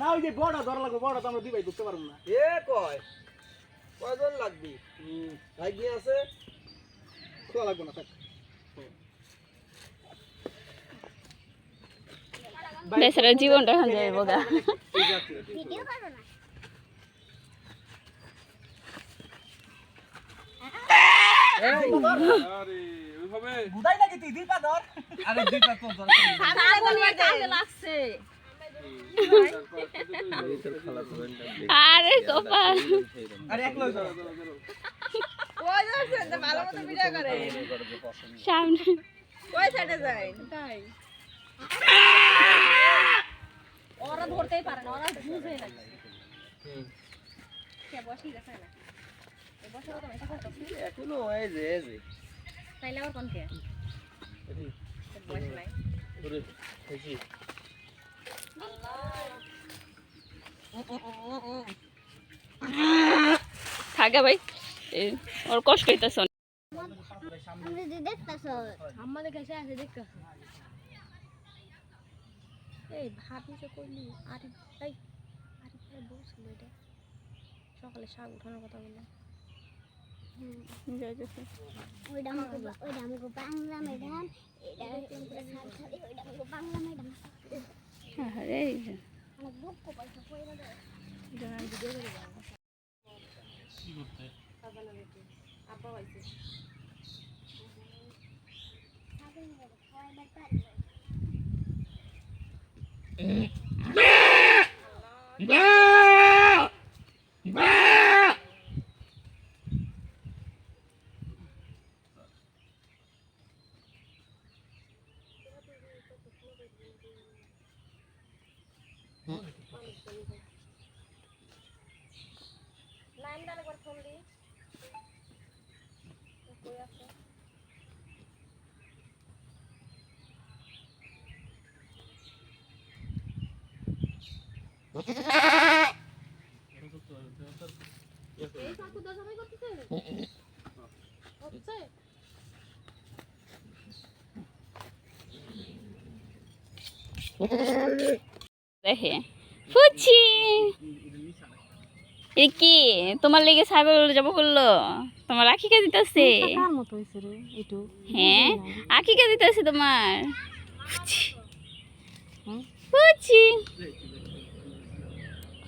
না ওই যে বড় ধরা লাগবে, বড় তো আমরা দিবাই ধরতে পারবো না। এ কয়জন লাগবি? ভাই কি আছে? খোলা লাগবে না, থাক। বেচারা জীবনটা এখন যাইব গা। ভিডিও করো না। এই আরে ওইভাবে বুঝাই নাকি তুই দুই পা ধর। আরে দুইটা তো দরকার নেই। লাগছে আরে কপাল আরে এক লই ধর। ওই ধরছেন তো ভালো মতো ভিডিও করে সামনে ওই সাইডে যাই তাই ওরা ধরতেই পারে না, ওরা বুঝে না কে বসি গেছে না এই বসে তো এটা করতেছি এখনো এই যে তাইলে আবার কোন কে বসে নাই ওরে এই থাকে ভাই ওর কষ্ট হইতাছে আমরা যে দেখতাছ আমাদের কাছে আছে দেখতেছ এই ভাবি যে কইলি আরে এই আরে ভাই বলছিল এটা সকালে শাক উঠানোর কথা বললাম ওইটা আমাকে বাংলা ম্যাডাম, এটা সাবধানে ওইটা আমাকে বাংলা ম্যাডাম। আরে আমার বুক কো পয়সা কইরা দাও। জানা ভিডিও করে দাও আব্বা হইছে সাবধানে খাওয়াইবার পারি। নাইন দালে করে ফোন দি কই আছে এই কাকু দাদা ভাই করতেছে হচ্ছে দেখে ফুচি এ কি তোমার লেগে সাইবার যাবো বললো তোমার আখিকা দিতেছে কার মতো হইছে রে একটু হ্যাঁ আখিকা দিতেছে তোমার ফুচি ফুচি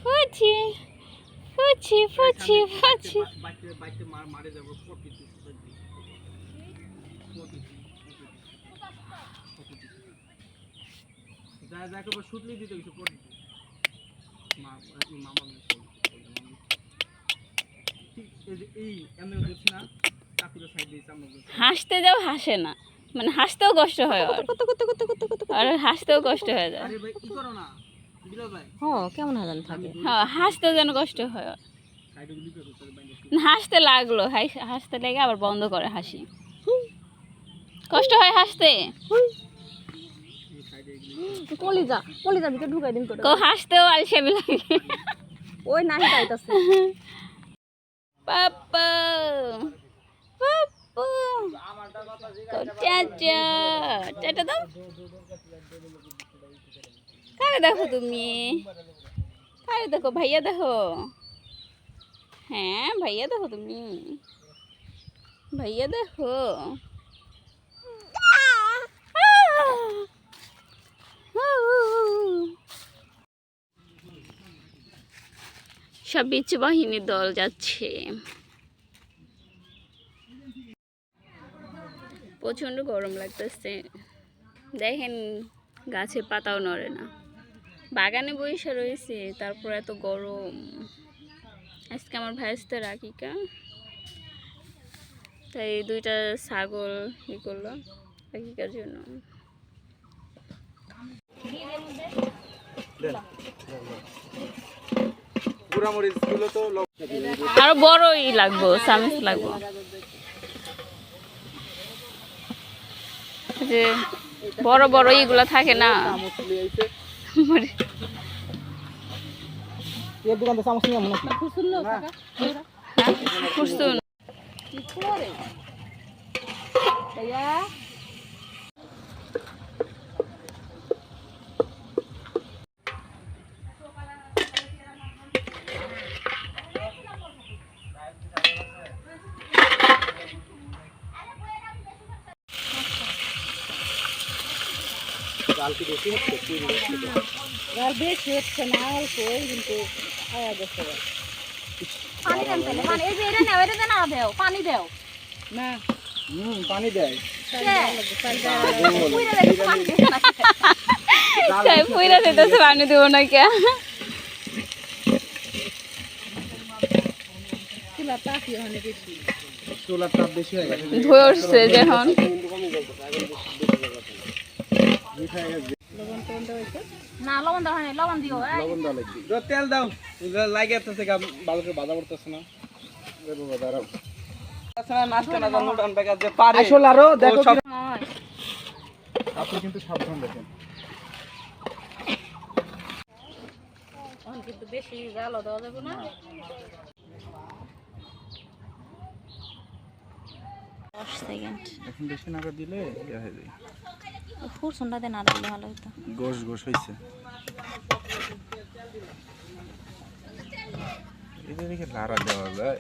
ফুচি ফুচি ফুচি ফুচি বাইতে বাইতে মারে যাব পটি যা যা করে শুটলি দিতে কিছু পটি মামা এই এমনি বুঝছ না কাকুরের সাইড দিয়ে আমরা হাসতে যাও হাসে না মানে হাসতেও কষ্ট হয় আর হাসতেও কষ্ট হয়ে যায় আরে ভাই কি করো না বিলাল ভাই কেমন হাজান থাকে হ্যাঁ হাসতেও যেন কষ্ট হয় ওর। সাইডে গুলি করে তোর বাইরে হাসতে লাগলো হাসতে লেগে আবার বন্ধ করে হাসি কষ্ট হয় হাসতে কলিজা ভিতরে ঢুকাই দিন তোরে কো হাসতেও আলসেমি লাগে ওই নাহি পাইতাছে পাপা পাপা চাচা চাচা দাও কারে দেখো তুমি কারে দেখো ভাইয়া দেখো হ্যাঁ ভাইয়া দেখো তুমি ভাইয়া দেখো সব বিচ্ছু বাহিনীর দল যাচ্ছে প্রচন্ড গরম লাগতেছে দেখেন গাছের পাতাও নড়ে না বাগানে বসে রয়েছে তারপর এত গরম আজকে আমার ভাইস্তে রাখিকা তাই দুইটা ছাগল ই করলো রাখিকার জন্য পুরা মরিচ গুলো তো আরো বড়ই লাগবো চামচ লাগবো যে বড় বড় ইগুলা থাকে না এর দোকান থেকে চামচ নিয়ে মনে হয় খুশুনলো কাকা খুশতুন কি করে ভাইয়া জাল কি বেশি হচ্ছে পুরি হচ্ছে তো? জাল বেশি হচ্ছে না অল্প কিন্তু খাওয়া যাচ্ছে পানি দেন তাহলে পানি এই যে এটা নাও এটা দেন না দেও পানি দেও না পানি দেয় পুইরা দেন পানি দেন না তাই পুইরা দিতেছে পানি দেবো না কে চুলা তাপি ওখানে বেশি চুলার তাপ বেশি হয়ে গেছে ধুয়ে উঠছে যখন লবণ টবণ দেওয়া হয়েছে না লবণ দাও হয় লবণ দিও এই লবণ দেওয়া লাগবে তেল দাও লাগে আসতেছে ভালো করে ভাজা করতেছে না দাঁড়াও মাঝখানে জন্মটান বেকার যে পারে আসলে আরো দেখো সব হয় আপনি কিন্তু সাবধান দেখেন এখন কিন্তু বেশি জালও দেওয়া যাবে না 10 সেকেন্ড এখন বেশি নাড়া দিলে ইয়া হয়ে যায় ফুরসুনটা দেন আর দিলে ভালো হতো গোশ গোশ হইছে এটা দেখে লাড়া দেওয়া যায়